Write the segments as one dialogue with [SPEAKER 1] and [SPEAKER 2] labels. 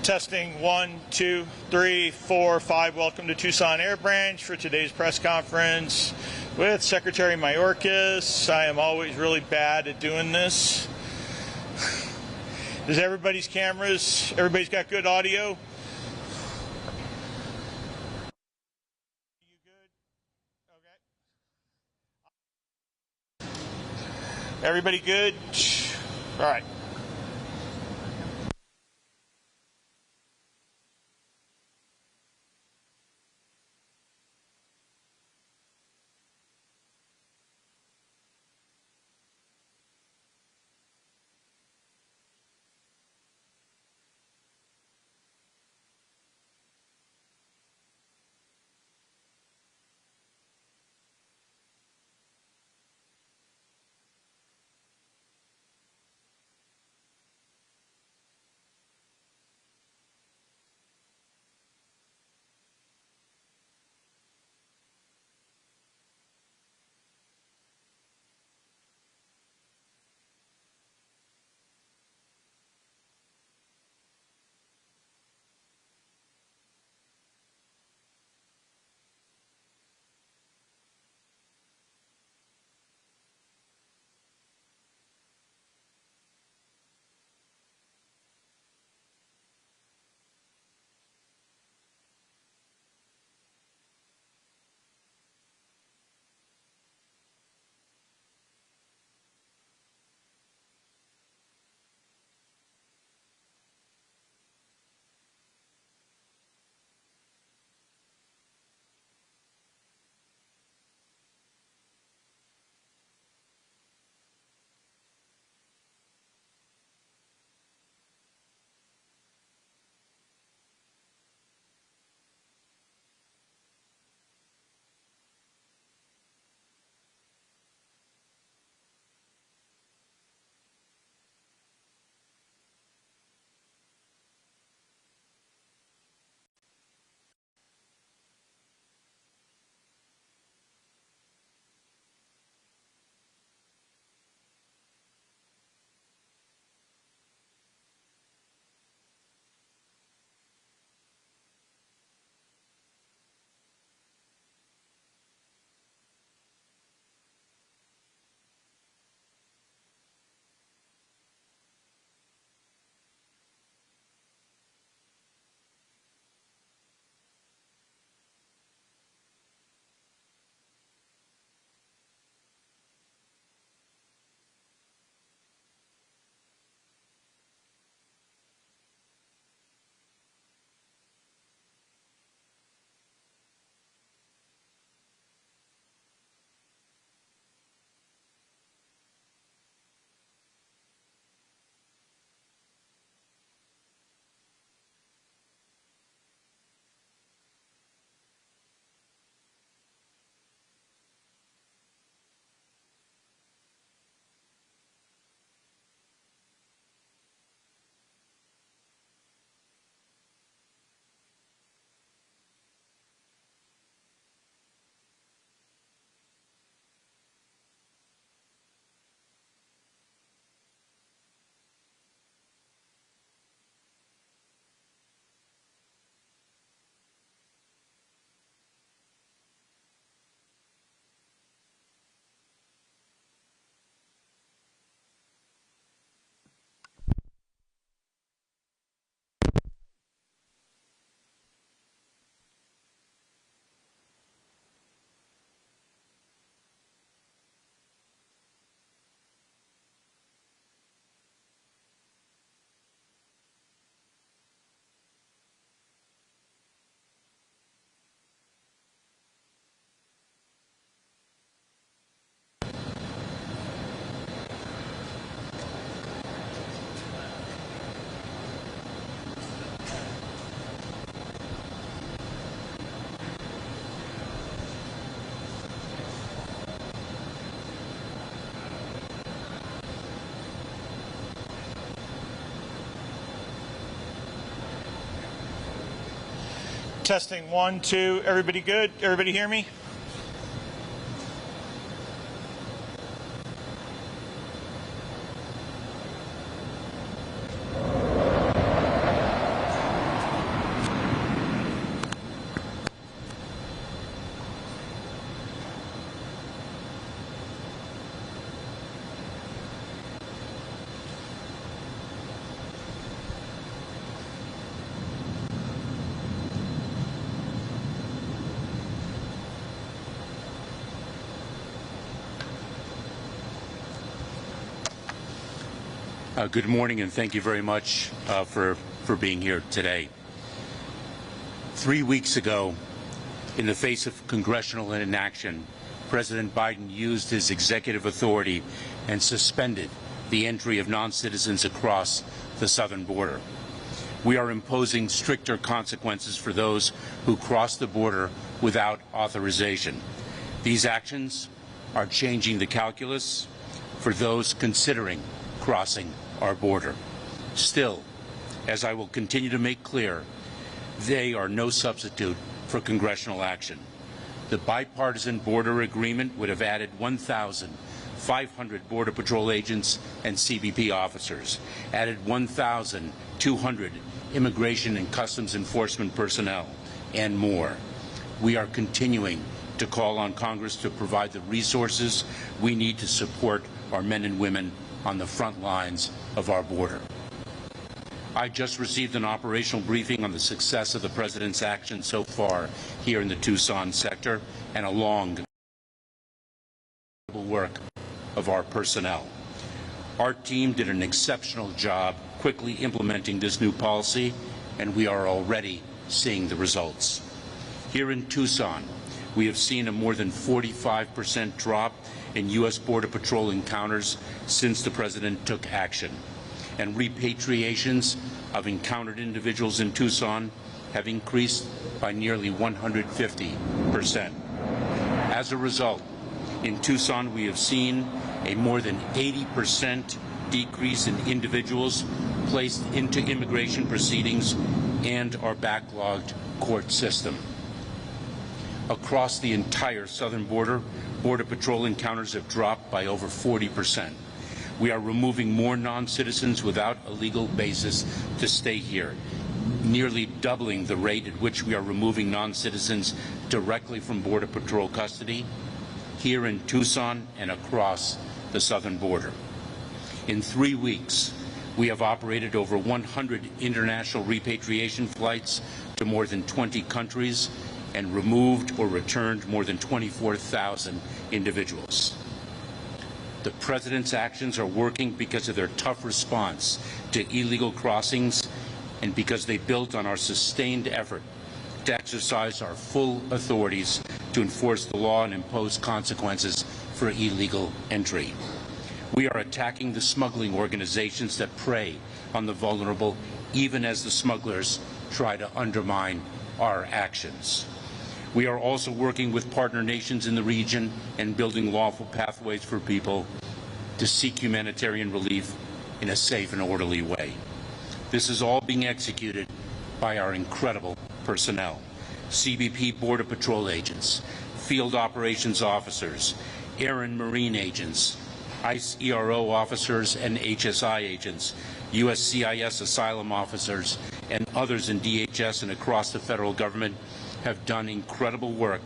[SPEAKER 1] Testing 1, 2, 3, 4, 5. Welcome to Tucson Air Branch for today's press conference with Secretary Mayorkas. I am always really bad at doing this. Does everybody's everybody's got good audio? You good? Okay. Everybody good? All right. Testing 1, 2. Everybody good? Everybody hear me?
[SPEAKER 2] Good morning, and thank you very much for being here today. 3 weeks ago, in the face of congressional inaction, President Biden used his executive authority and suspended the entry of non-citizens across the southern border. We are imposing stricter consequences for those who cross the border without authorization. These actions are changing the calculus for those considering crossing our border. Still, as I will continue to make clear, they are no substitute for congressional action. The bipartisan border agreement would have added 1,500 Border Patrol agents and CBP officers, added 1,200 Immigration and Customs Enforcement personnel, and more. We are continuing to call on Congress to provide the resources we need to support our men and women on the front lines of our border. I just received an operational briefing on the success of the President's action so far here in the Tucson sector and along the work of our personnel. Our team did an exceptional job quickly implementing this new policy, and we are already seeing the results. Here in Tucson, we have seen a more than 45% drop in U.S. Border Patrol encounters since the President took action, and repatriations of encountered individuals in Tucson have increased by nearly 150%. As a result, in Tucson, we have seen a more than 80% decrease in individuals placed into immigration proceedings and our backlogged court system. Across the entire southern border, Border Patrol encounters have dropped by over 40%. We are removing more non-citizens without a legal basis to stay here, nearly doubling the rate at which we are removing non-citizens directly from Border Patrol custody here in Tucson and across the southern border. In 3 weeks, we have operated over 100 international repatriation flights to more than 20 countries and removed or returned more than 24,000 individuals. The President's actions are working because of their tough response to illegal crossings and because they built on our sustained effort to exercise our full authorities to enforce the law and impose consequences for illegal entry. We are attacking the smuggling organizations that prey on the vulnerable, even as the smugglers try to undermine our actions. We are also working with partner nations in the region and building lawful pathways for people to seek humanitarian relief in a safe and orderly way. This is all being executed by our incredible personnel: CBP Border Patrol agents, field operations officers, air and marine agents, ICE ERO officers and HSI agents, USCIS asylum officers, and others in DHS and across the federal government have done incredible work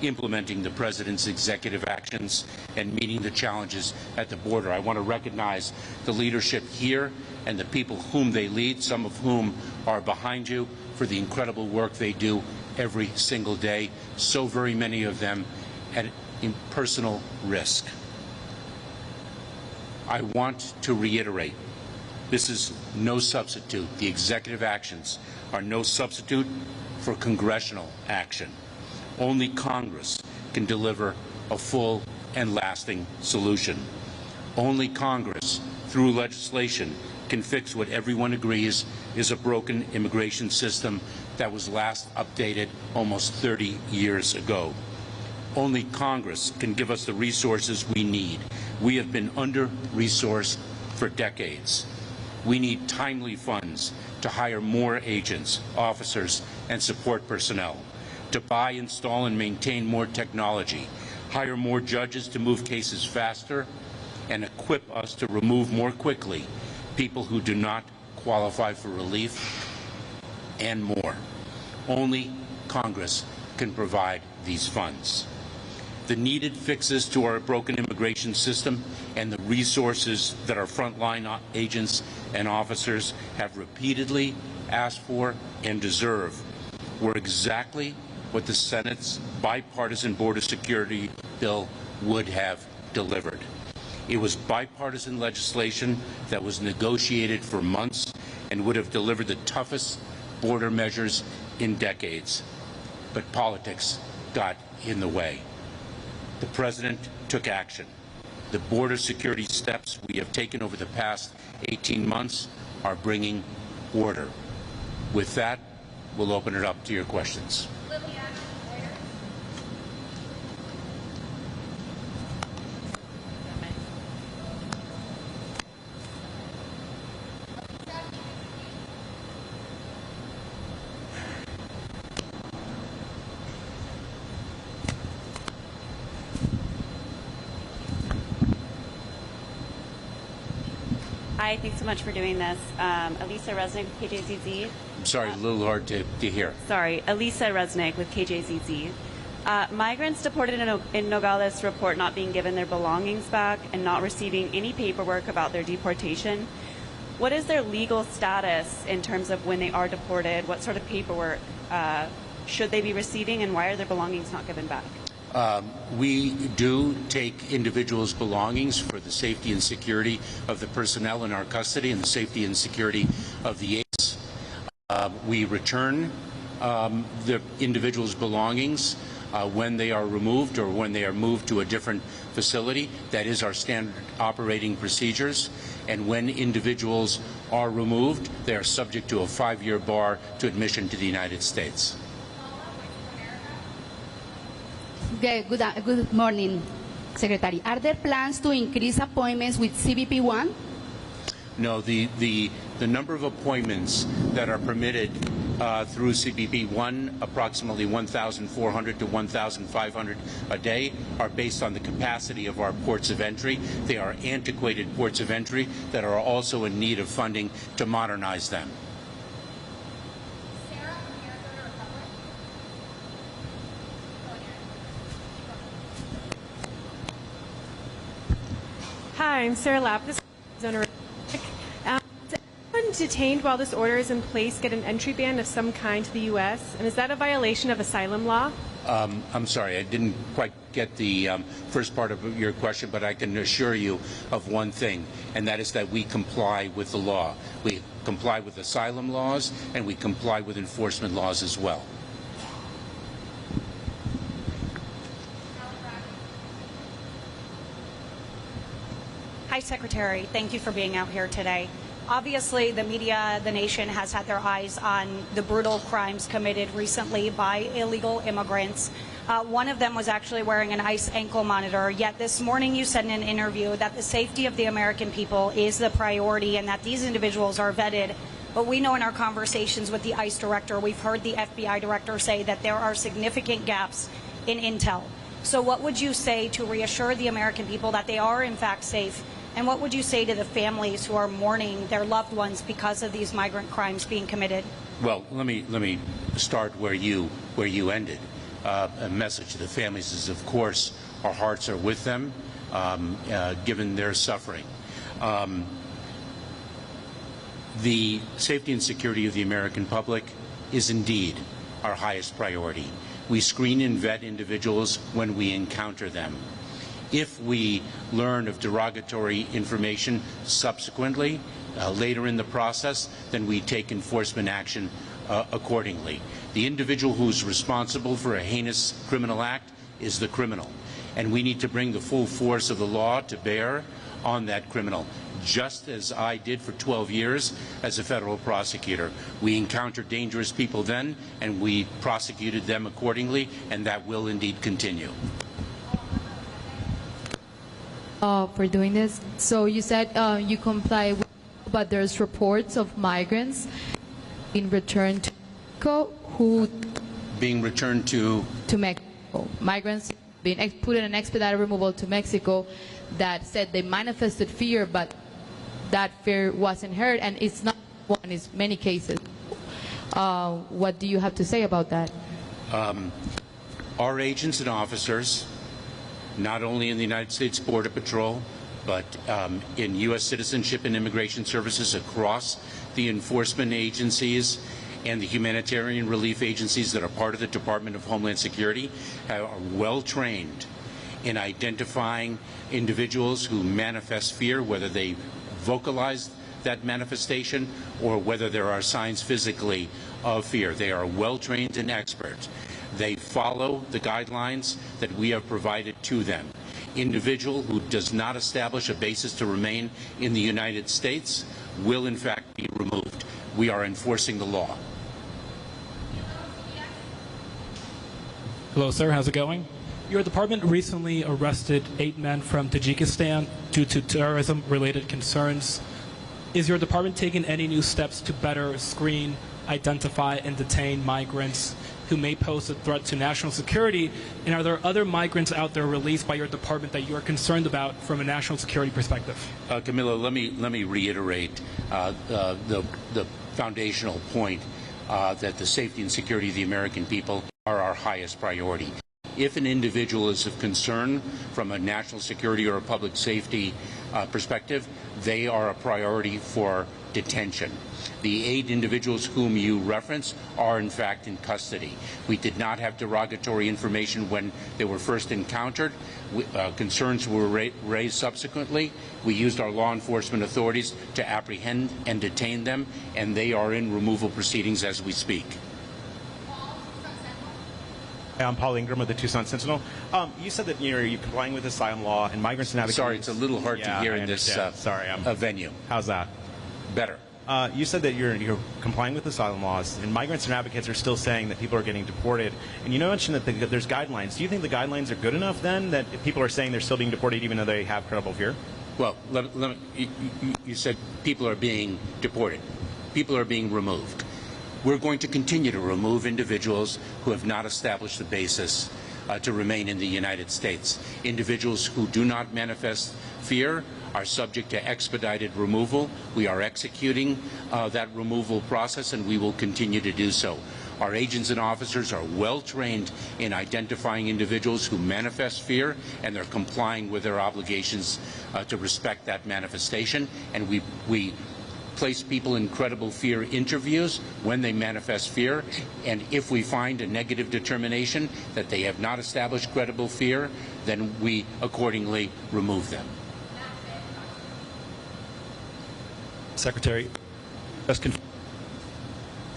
[SPEAKER 2] implementing the President's executive actions and meeting the challenges at the border. I want to recognize the leadership here and the people whom they lead, some of whom are behind you, for the incredible work they do every single day, so very many of them at personal risk. I want to reiterate, this is no substitute. The executive actions are no substitute for congressional action. Only Congress can deliver a full and lasting solution. Only Congress, through legislation, can fix what everyone agrees is a broken immigration system that was last updated almost 30 years ago. Only Congress can give us the resources we need. We have been under-resourced for decades. We need timely funds to hire more agents, officers, and support personnel, to buy, install, and maintain more technology, hire more judges to move cases faster, and equip us to remove more quickly people who do not qualify for relief, and more. Only Congress can provide these funds. The needed fixes to our broken immigration system and the resources that our frontline agents and officers have repeatedly asked for and deserve were exactly what the Senate's bipartisan border security bill would have delivered. It was bipartisan legislation that was negotiated for months and would have delivered the toughest border measures in decades. But politics got in the way. The President took action. The border security steps we have taken over the past 18 months are bringing order. With that, we'll open it up to your questions.
[SPEAKER 3] Hi, thanks so much for doing this. Elisa Resnick with KJZZ.
[SPEAKER 2] I'm sorry, a little hard to hear.
[SPEAKER 3] Sorry, Elisa Resnick with KJZZ. Migrants deported in Nogales report not being given their belongings back and not receiving any paperwork about their deportation. What is their legal status in terms of when they are deported? What sort of paperwork should they be receiving, and why are their belongings not given back?
[SPEAKER 2] We do take individuals' belongings for the safety and security of the personnel in our custody and the safety and security of the aides. We return the individuals' belongings when they are removed or when they are moved to a different facility. That is our standard operating procedures. And when individuals are removed, they are subject to a 5-year bar to admission to the United States.
[SPEAKER 4] Okay, good morning, Secretary. Are there plans to increase appointments with CBP-1?
[SPEAKER 2] No, the number of appointments that are permitted through CBP-1, approximately 1,400 to 1,500 a day, are based on the capacity of our ports of entry. They are antiquated ports of entry that are also in need of funding to modernize them.
[SPEAKER 5] Hi, I'm Sarah Lapis. Is anyone detained while this order is in place get an entry ban of some kind to the U.S.? And is that a violation of asylum law?
[SPEAKER 2] I'm sorry, I didn't quite get the first part of your question, but I can assure you of one thing, and that is that we comply with the law. We comply with asylum laws, and we comply with enforcement laws as well.
[SPEAKER 6] Hi, Secretary. Thank you for being out here today. Obviously, the media, the nation has had their eyes on the brutal crimes committed recently by illegal immigrants. One of them was actually wearing an ICE ankle monitor, yet this morning you said in an interview that the safety of the American people is the priority and that these individuals are vetted. But we know in our conversations with the ICE director, we've heard the FBI director say that there are significant gaps in intel. So what would you say to reassure the American people that they are in fact safe? And what would you say to the families who are mourning their loved ones because of these migrant crimes being committed?
[SPEAKER 2] Well, let me start where you ended. A message to the families is, of course, our hearts are with them, given their suffering. The safety and security of the American public is indeed our highest priority. We screen and vet individuals when we encounter them. If we learn of derogatory information subsequently, later in the process, then we take enforcement action accordingly. The individual who's responsible for a heinous criminal act is the criminal, and we need to bring the full force of the law to bear on that criminal, just as I did for 12 years as a federal prosecutor. We encountered dangerous people then, and we prosecuted them accordingly, and that will indeed continue.
[SPEAKER 7] For doing this. So you said you comply with, but there's reports of migrants being returned to Mexico who...
[SPEAKER 2] Being returned to
[SPEAKER 7] Mexico. Migrants being put in an expedited removal to Mexico that said they manifested fear, but that fear wasn't heard, and it's not one, it's many cases. What do you have to say about that?
[SPEAKER 2] Our agents and officers, not only in the United States Border Patrol, but in U.S. Citizenship and Immigration Services across the enforcement agencies and the humanitarian relief agencies that are part of the Department of Homeland Security, are well trained in identifying individuals who manifest fear, whether they vocalize that manifestation or whether there are signs physically of fear. They are well-trained and expert. They follow the guidelines that we have provided to them. Individual who does not establish a basis to remain in the United States will in fact be removed. We are enforcing the law.
[SPEAKER 8] Hello, sir. How's it going? Your department recently arrested 8 men from Tajikistan due to terrorism-related concerns. Is your department taking any new steps to better screen, identify, and detain migrants who may pose a threat to national security? And are there other migrants out there released by your department that you are concerned about from a national security perspective?
[SPEAKER 2] Camilo, let me reiterate the foundational point that the safety and security of the American people are our highest priority. If an individual is of concern from a national security or a public safety perspective, they are a priority for detention. The 8 individuals whom you reference are in fact in custody. We did not have derogatory information when they were first encountered. Concerns were raised subsequently. We used our law enforcement authorities to apprehend and detain them, and they are in removal proceedings as we speak.
[SPEAKER 9] I'm Paul Ingram with the Tucson Sentinel. You said that you're complying with asylum law and migrants and advocates.
[SPEAKER 2] Sorry, it's a little hard to hear in this venue.
[SPEAKER 9] How's that?
[SPEAKER 2] Better.
[SPEAKER 9] You said that you're complying with asylum laws, and migrants and advocates are still saying that people are getting deported. And you mentioned that there's guidelines. Do you think the guidelines are good enough then, that if people are saying they're still being deported even though they have credible fear?
[SPEAKER 2] Well, you said people are being deported. People are being removed. We're going to continue to remove individuals who have not established the basis to remain in the United States. Individuals who do not manifest fear are subject to expedited removal. We are executing that removal process, and we will continue to do so. Our agents and officers are well trained in identifying individuals who manifest fear, and they're complying with their obligations to respect that manifestation. And we place people in credible fear interviews when they manifest fear, and if we find a negative determination that they have not established credible fear, then we accordingly remove them.
[SPEAKER 10] Secretary,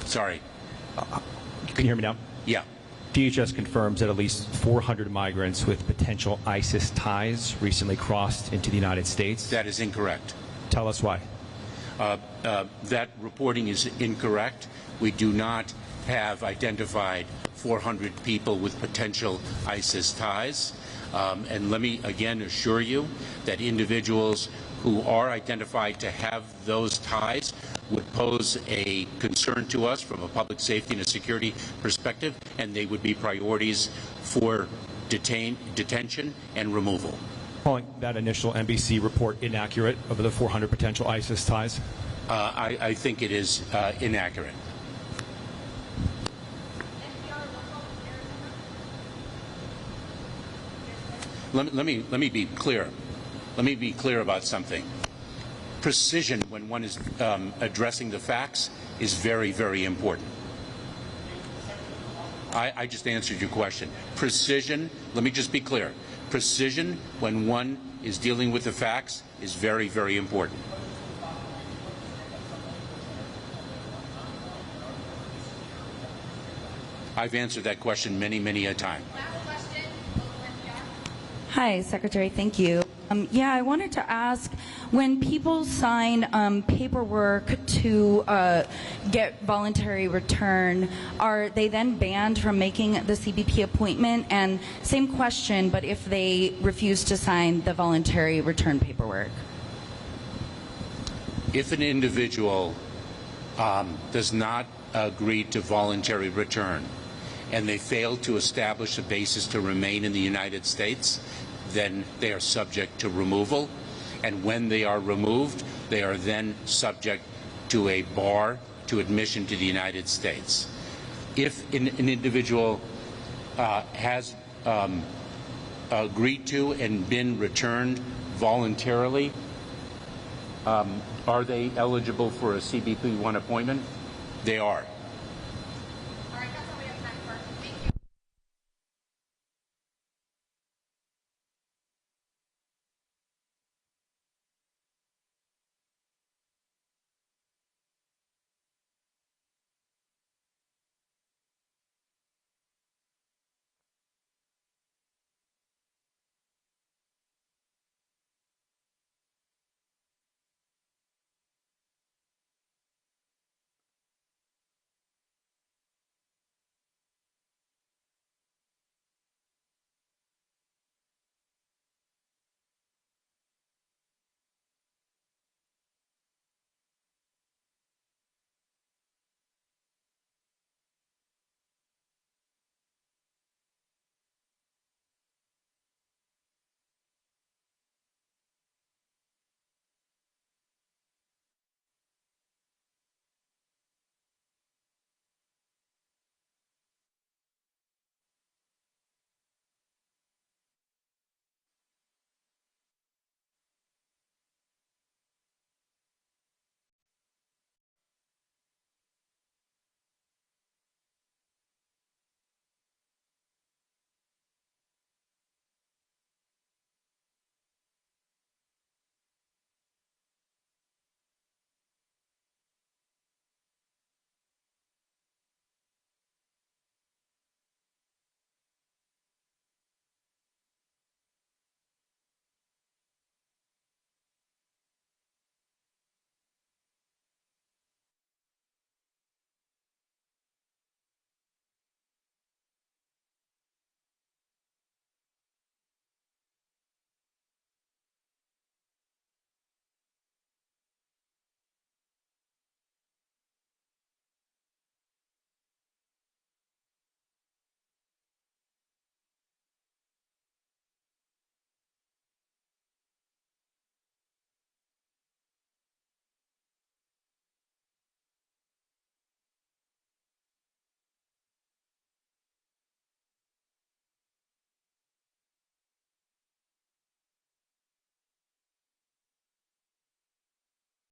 [SPEAKER 2] Sorry.
[SPEAKER 10] Can you hear me now?
[SPEAKER 2] Yeah.
[SPEAKER 10] DHS confirms that at least 400 migrants with potential ISIS ties recently crossed into the United States.
[SPEAKER 2] That is incorrect.
[SPEAKER 10] Tell us why.
[SPEAKER 2] That reporting is incorrect. We do not have identified 400 people with potential ISIS ties. And let me again assure you that individuals who are identified to have those ties would pose a concern to us from a public safety and a security perspective, and they would be priorities for detention and removal.
[SPEAKER 10] Calling that initial NBC report inaccurate of the 400 potential ISIS ties?
[SPEAKER 2] I think it is inaccurate. Let me be clear. Let me be clear about something. Precision when one is addressing the facts is very, very important. I just answered your question. Precision, let me just be clear. Precision when one is dealing with the facts is very, very important. I've answered that question many, many a time.
[SPEAKER 11] Hi, Secretary. Thank you. Yeah, I wanted to ask, when people sign paperwork to get voluntary return, are they then banned from making the CBP appointment? And same question, but if they refuse to sign the voluntary return paperwork?
[SPEAKER 2] If an individual does not agree to voluntary return and they fail to establish a basis to remain in the United States, then they are subject to removal. And when they are removed, they are then subject to a bar to admission to the United States. If an individual has agreed to and been returned voluntarily, are they eligible for a CBP-1 appointment? They are.